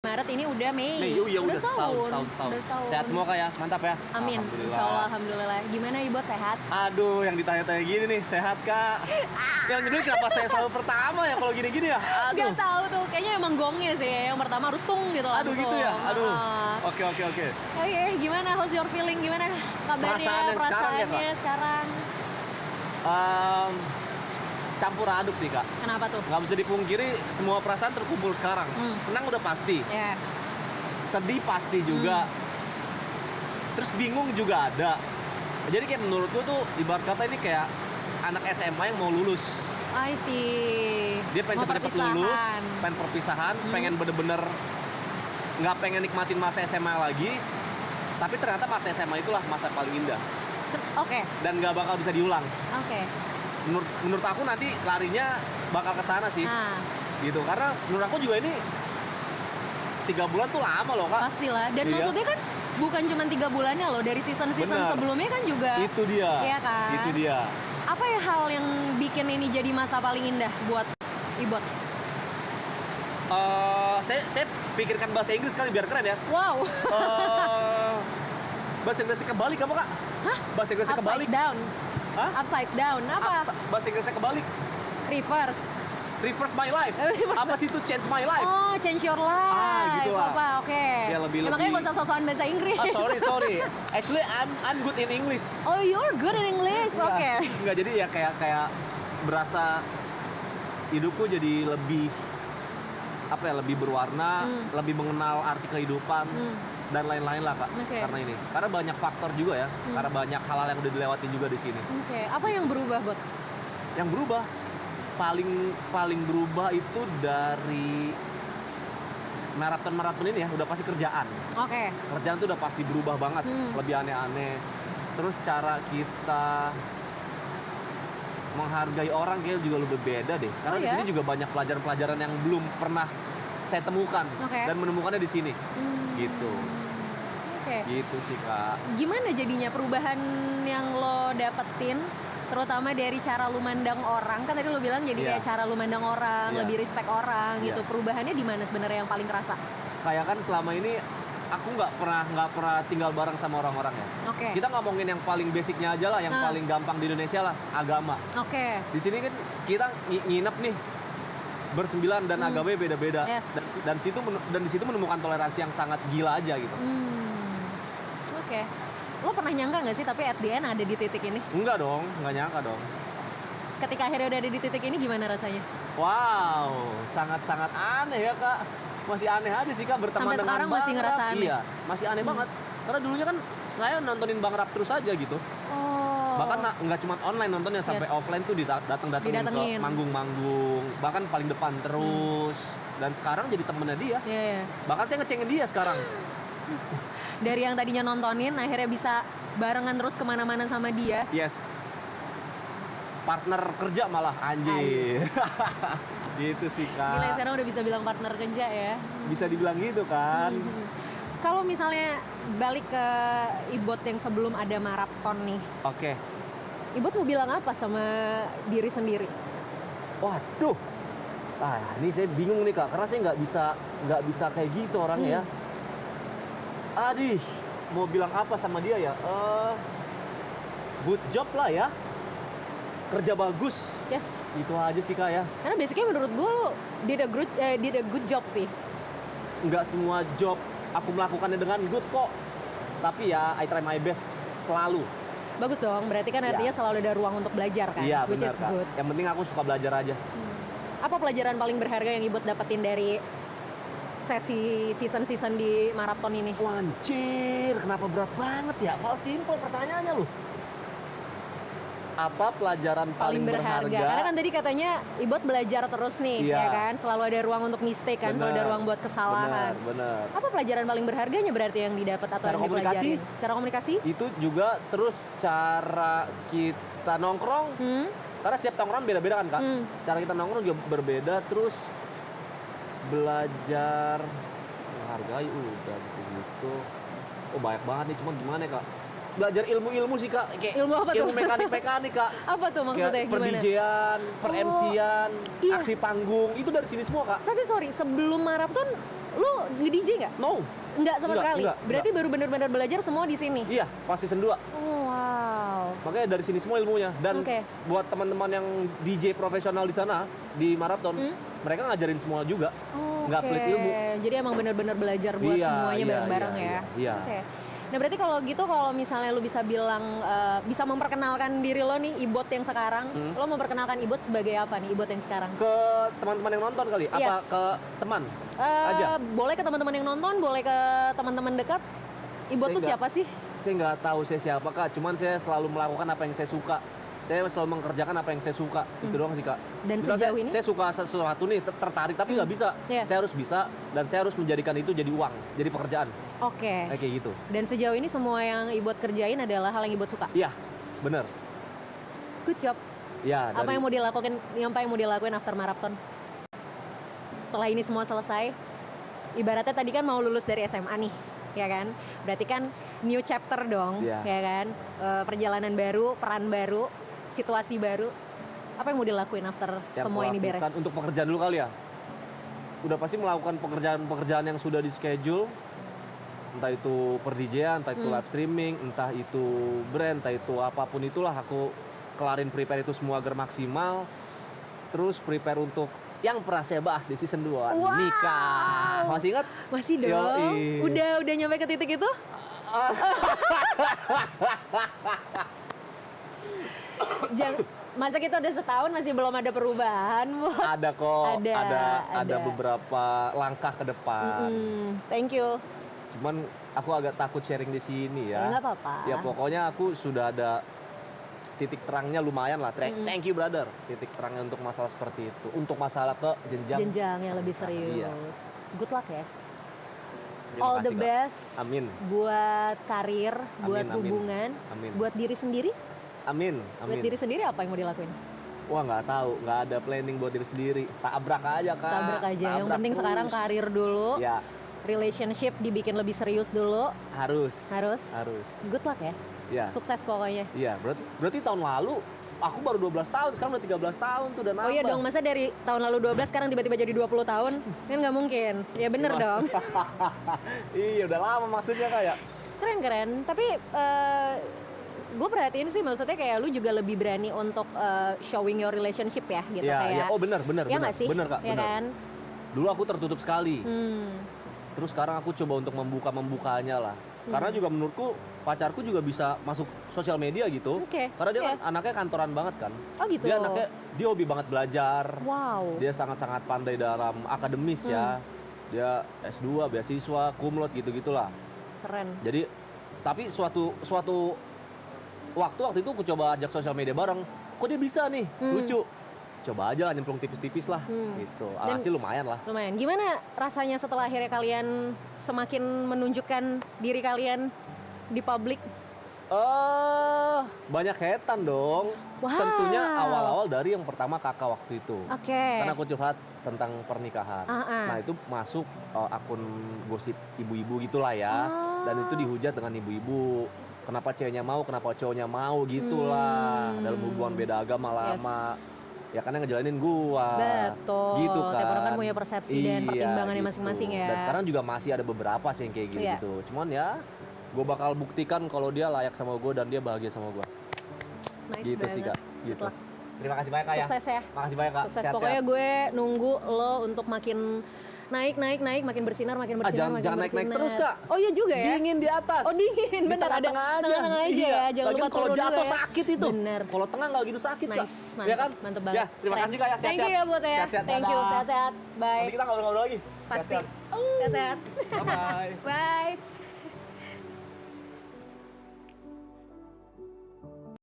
Maret ini udah Mei. Ya udah setahun. Udah setahun. Sehat semua Kak ya? Mantap ya? Amin. Alhamdulillah. Gimana Ibot, sehat? Aduh, yang ditanya-tanya gini nih, sehat Kak? Yang jadi kenapa saya selalu pertama ya kalau gini-gini ya? Aduh. Gak tahu tuh, kayaknya emang gongnya sih. Yang pertama harus tung gitu langsung. Aduh gitu ya? Aduh. Oke. Oke, gimana? How's your feeling? Gimana kabarnya? Perasaannya sekarang? Campur aduk sih Kak. Kenapa tuh? Nggak bisa dipungkiri, semua perasaan terkumpul sekarang. Senang udah pasti. Ya. Sedih pasti juga. Terus bingung juga ada. Jadi kayak menurutku tuh ibarat kata ini kayak anak SMA yang mau lulus. I see. Dia pengen cepet-cepet lulus, pengen perpisahan, pengen bener-bener nggak pengen nikmatin masa SMA lagi. Tapi ternyata masa SMA itulah masa paling indah. Oke. Dan nggak bakal bisa diulang. Oke. Menurut aku nanti larinya bakal ke sana sih. Gitu. Karena menurut aku juga ini 3 bulan tuh lama loh Kak. Pastilah. Dan iya. Maksudnya kan bukan cuma 3 bulannya loh, dari season-season sebelumnya kan juga. Itu dia. Iya kan? Itu dia. Apa ya hal yang bikin ini jadi masa paling indah buat Ibot? Saya pikirkan bahasa Inggris kali biar keren ya. Wow. Bahasa Inggrisnya kebalik apa Kak? Hah? Bahasa Inggrisnya kebalik. Upside down. Hah? Upside down. Apa? Bahasa Inggrisnya kebalik. Reverse. Reverse my life. Apa sih itu change my life? Oh, change your life. Gitu lah. Apa? Oke. Ya, lebih. Makanya gak usah sosokan bahasa Inggris. Sorry. Actually, I'm good in English. Oh, you're good in English. Oke. Enggak, jadi ya kayak berasa hidupku jadi lebih lebih berwarna, lebih mengenal arti kehidupan dan lain-lain lah Kak. Karena ini. Karena banyak faktor juga ya. Karena banyak hal-hal yang udah dilewatin juga di sini. Oke. Apa yang berubah, Bot? Yang berubah paling berubah itu dari maraton ini ya udah pasti kerjaan. Oke. Kerjaan tuh udah pasti berubah banget, lebih aneh-aneh. Terus cara kita menghargai orang kayak juga lebih beda deh. Karena di sini juga banyak pelajaran-pelajaran yang belum pernah saya temukan dan menemukannya di sini. Gitu. Oke. Gitu sih Kak. Gimana jadinya perubahan yang lo dapetin, terutama dari cara lu mandang orang? Kan tadi lo bilang jadi kayak cara lu mandang orang, lebih respect orang gitu. Perubahannya di mana sebenarnya yang paling kerasa? Kayak kan selama ini aku nggak pernah tinggal bareng sama orang-orang ya. Oke. Kita ngomongin yang paling basicnya aja lah, yang paling gampang di Indonesia lah, agama. Oke. Di sini kan kita nginep nih bersembilan dan agamanya beda-beda. Yes. Dan di situ menemukan toleransi yang sangat gila aja gitu. Oke. Lo pernah nyangka nggak sih tapi at the end ada di titik ini? Enggak dong, nggak nyangka dong. Ketika akhirnya udah ada di titik ini gimana rasanya? Wow, sangat-sangat aneh ya Kak. Masih aneh aja sih Kak berteman sampai dengan sekarang Bang masih ngerasa Rap. aneh? Iya, masih aneh banget. Karena dulunya kan saya nontonin Bang Rap terus aja gitu. Oh. Bahkan nggak cuma online nontonnya, sampai offline tuh datengin ke manggung-manggung. Bahkan paling depan terus. Dan sekarang jadi temennya dia. Bahkan saya ngecengin dia sekarang. Dari yang tadinya nontonin akhirnya bisa barengan terus kemana-mana sama dia. Yes. Partner kerja malah anjir. Gitu sih Kak. Gila, sekarang udah bisa bilang partner kerja ya. Bisa dibilang gitu kan. Kalau misalnya balik ke Ibot yang sebelum ada maraton nih. Oke. Ibot mau bilang apa sama diri sendiri? Waduh. Ini saya bingung nih Kak, karena saya nggak bisa kayak gitu orangnya ya. Mau bilang apa sama dia ya? Good job lah ya. Kerja bagus. Yes. Itu aja sih Kak ya. Karena basically menurut gue did a good job sih. Nggak semua job aku melakukannya dengan good kok. Tapi ya I try my best selalu. Bagus dong, berarti kan artinya selalu ada ruang untuk belajar kan? Iya, which benar is Kak. good. Yang penting aku suka belajar aja. Apa pelajaran paling berharga yang Ibot dapetin dari sesi season di maraton ini? Wancir, kenapa berat banget ya? Kalau simple pertanyaannya loh. Apa pelajaran paling berharga? Karena kan tadi katanya Ibot belajar terus nih, ya kan? Selalu ada ruang untuk mistake kan, selalu ada ruang buat kesalahan. Bener. Apa pelajaran paling berharganya berarti yang didapat atau cara yang dipelajarin? Cara komunikasi? Itu juga, terus cara kita nongkrong. Karena setiap nongkrong beda-beda kan Kak. Cara kita nongkrong juga berbeda. Terus belajar menghargai udah gitu. Oh banyak banget nih, cuman gimana ya Kak? Belajar ilmu-ilmu sih Kak, kayak ilmu apa tuh? Ilmu mekanik Kak. Apa tuh maksudnya, kayak gimana? Per-DJ-an, per-MC-an, iya. aksi panggung, itu dari sini semua Kak. Tapi sorry, sebelum maraton Lu nge-DJ nggak? No. Enggak sama sekali. Berarti enggak. baru benar-benar belajar semua di sini. Iya, pas season 2. Oh, wow. Makanya dari sini semua ilmunya. Dan buat teman-teman yang DJ profesional di sana di maraton, mereka ngajarin semua juga. Nggak pelit ilmu. Jadi emang benar-benar belajar buat semuanya bareng-bareng ya. Iya. Nah berarti kalau gitu, kalau misalnya lu bisa bilang, bisa memperkenalkan diri lo nih, Ibot yang sekarang, lo memperkenalkan Ibot sebagai apa nih, Ibot yang sekarang? Ke teman-teman yang nonton kali? Apa ke teman aja? Boleh ke teman-teman yang nonton, boleh ke teman-teman dekat. Ibot tuh siapa sih? Saya nggak tahu saya siapa Kak, cuman saya selalu melakukan apa yang saya suka. Saya selalu mengerjakan apa yang saya suka, itu doang sih Kak. Dan sejauh ini? Saya suka sesuatu nih, tertarik, tapi nggak bisa. Saya harus bisa, dan saya harus menjadikan itu jadi uang, jadi pekerjaan. Kayak gitu. Dan sejauh ini semua yang Ibot kerjain adalah hal yang Ibot suka? Iya, bener. Good job. Ya, apa yang mau dilakuin after marathon? Setelah ini semua selesai, ibaratnya tadi kan mau lulus dari SMA nih, ya kan? Berarti kan new chapter dong, ya kan? Perjalanan baru, peran baru, situasi baru. Apa yang mau dilakuin after semua ini beres? Untuk pekerjaan dulu kali ya. Udah pasti melakukan pekerjaan-pekerjaan yang sudah di schedule. Entah itu per DJ-an, entah itu live streaming, entah itu brand, entah itu apapun itulah, aku kelarin prepare itu semua agar maksimal. Terus prepare untuk yang pernah saya bahas di season 2, nikah. Masih ingat? Masih dong. Udah nyampe ke titik itu? Masa kita udah setahun masih belum ada perubahan? Ada kok, ada beberapa langkah ke depan. Thank you. Cuman aku agak takut sharing di sini ya. Nggak apa-apa. Ya pokoknya aku sudah ada titik terangnya lumayan lah. Thank you brother. Titik terangnya untuk masalah seperti itu. Untuk masalah ke jenjang yang lebih serius. Iya. Good luck ya. All the best. Amin. Buat karir, buat hubungan, buat diri sendiri. Amin. Buat diri sendiri apa yang mau dilakuin? Wah nggak tahu, nggak ada planning buat diri sendiri. Tabrak aja Kak. Tabrak aja. Yang penting sekarang karir dulu. Ya. Relationship dibikin lebih serius dulu. Harus. Good luck ya. Ya. Sukses pokoknya. Iya, berarti tahun lalu aku baru 12 tahun, sekarang udah 13 tahun tuh udah nambah. Oh iya dong, masa dari tahun lalu 12 sekarang tiba-tiba jadi 20 tahun? Kan nggak mungkin. Ya bener dong. Iya, udah lama maksudnya kayak. Keren. Tapi gue perhatiin sih, maksudnya kayak lu juga lebih berani untuk showing your relationship ya gitu. Iya. Oh bener. Ya nggak sih? Bener Kak, ya bener. Kan? Dulu aku tertutup sekali. Terus sekarang aku coba untuk membukanya lah. Karena juga menurutku pacarku juga bisa masuk sosial media gitu. Karena dia kan anaknya kantoran banget kan. Oh gitu. Dia hobi banget belajar. Wow. Dia sangat-sangat pandai dalam akademis ya. Dia S2, beasiswa, cum laude gitu-gitulah. Keren. Jadi tapi suatu waktu itu aku coba ajak sosial media bareng. Kok dia bisa nih? Lucu. Coba aja lah nyemplung tipis-tipis lah gitu. Alhasil lumayan lah. Lumayan. Gimana rasanya setelah akhirnya kalian semakin menunjukkan diri kalian di publik? Banyak hatean dong. Wow. Tentunya awal-awal dari yang pertama kakak waktu itu. Karena aku curhat tentang pernikahan. Nah itu masuk akun gosip ibu-ibu gitulah ya. Dan itu dihujat dengan ibu-ibu. Kenapa ceweknya mau, kenapa cowoknya mau gitulah. Dalam hubungan beda agama lama. Ya kan yang ngejalanin gua. Betul. Gitu kan. Tiap orang kan punya persepsi dan pertimbangannya masing-masing ya. Dan sekarang juga masih ada beberapa sih yang kayak gitu. Cuman ya gue bakal buktikan kalau dia layak sama gue dan dia bahagia sama gue. Nice gitu banget. Sih Kak. Gitu. Terima kasih banyak Kak ya. Sukses ya. Makasih banyak Kak. Sukses. Pokoknya gue nunggu lo untuk makin naik, makin bersinar. Jangan naik terus Kak. Oh iya juga ya. Dingin di atas. Oh dingin, bener. Ada tengah-tengah aja ya. Jangan lupa turun kalau jatuh ya. sakit itu. Bener. Kalau tengah nggak gitu sakit Kak. Mantep, ya kan? Mantep banget. Ya, terima kasih Kak ya. Thank you ya buat ya. Thank you. Sehat-sehat. Bye. Nanti kita ngobrol-ngobrol lagi. Pasti. Sehat-sehat. Bye. Bye.